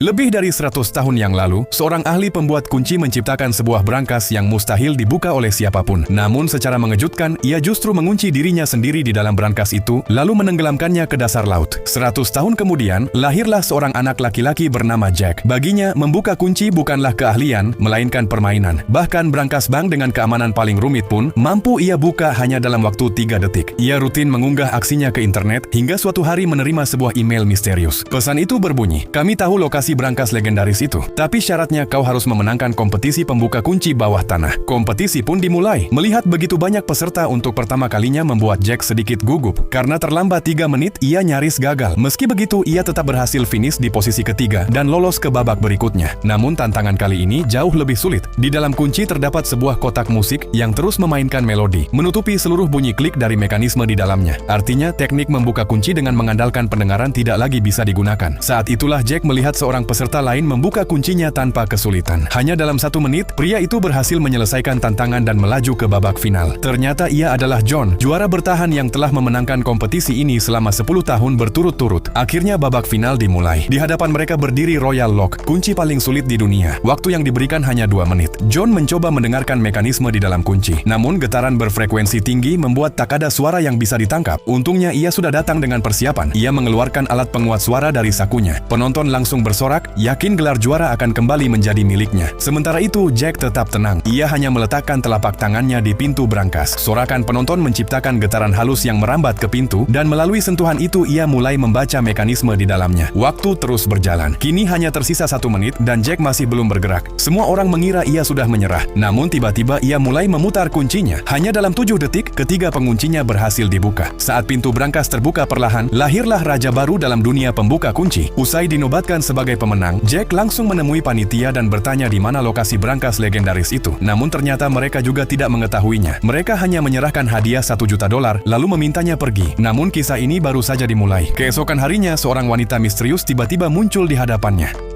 Lebih dari 100 tahun yang lalu, seorang ahli pembuat kunci menciptakan sebuah brankas yang mustahil dibuka oleh siapapun. Namun secara mengejutkan, ia justru mengunci dirinya sendiri di dalam brankas itu, lalu menenggelamkannya ke dasar laut. 100 tahun kemudian, lahirlah seorang anak laki-laki bernama Jack. Baginya, membuka kunci bukanlah keahlian, melainkan permainan. Bahkan brankas bank dengan keamanan paling rumit pun, mampu ia buka hanya dalam waktu 3 detik. Ia rutin mengunggah aksinya ke internet, hingga suatu hari menerima sebuah email misterius. Pesan itu berbunyi, "Kami tahu lokasi brankas legendaris itu, tapi syaratnya kau harus memenangkan kompetisi pembuka kunci bawah tanah." Kompetisi pun dimulai. Melihat begitu banyak peserta untuk pertama kalinya membuat Jack sedikit gugup. Karena terlambat 3 menit, ia nyaris gagal. Meski begitu, ia tetap berhasil finish di posisi ketiga dan lolos ke babak berikutnya. Namun tantangan kali ini jauh lebih sulit. Di dalam kunci terdapat sebuah kotak musik yang terus memainkan melodi, menutupi seluruh bunyi klik dari mekanisme di dalamnya. Artinya, teknik membuka kunci dengan mengandalkan pendengaran tidak lagi bisa digunakan. Saat itulah Jack melihat seorang peserta lain membuka kuncinya tanpa kesulitan. Hanya dalam 1 menit, pria itu berhasil menyelesaikan tantangan dan melaju ke babak final. Ternyata ia adalah John, juara bertahan yang telah memenangkan kompetisi ini selama 10 tahun berturut-turut. Akhirnya babak final dimulai. Di hadapan mereka berdiri Royal Lock, kunci paling sulit di dunia. Waktu yang diberikan hanya 2 menit. John mencoba mendengarkan mekanisme di dalam kunci. Namun getaran berfrekuensi tinggi membuat tak ada suara yang bisa ditangkap. Untungnya ia sudah datang dengan persiapan. Ia mengeluarkan alat penguat suara dari sakunya. Penonton langsung bersorak, yakin gelar juara akan kembali menjadi miliknya. Sementara itu, Jack tetap tenang. Ia hanya meletakkan telapak tangannya di pintu brankas. Sorakan penonton menciptakan getaran halus yang merambat ke pintu, dan melalui sentuhan itu ia mulai membaca mekanisme di dalamnya. Waktu terus berjalan. Kini hanya tersisa 1 menit, dan Jack masih belum bergerak. Semua orang mengira ia sudah menyerah. Namun tiba-tiba ia mulai memutar kuncinya. Hanya dalam 7 detik, ketiga penguncinya berhasil dibuka. Saat pintu brankas terbuka perlahan, lahirlah raja baru dalam dunia pembuka kunci. Usai dinobatkan sebagai pemenang, Jack langsung menemui panitia dan bertanya di mana lokasi brankas legendaris itu. Namun ternyata mereka juga tidak mengetahuinya. Mereka hanya menyerahkan hadiah $1 juta lalu memintanya pergi. Namun kisah ini baru saja dimulai. Keesokan harinya, seorang wanita misterius tiba-tiba muncul di hadapannya.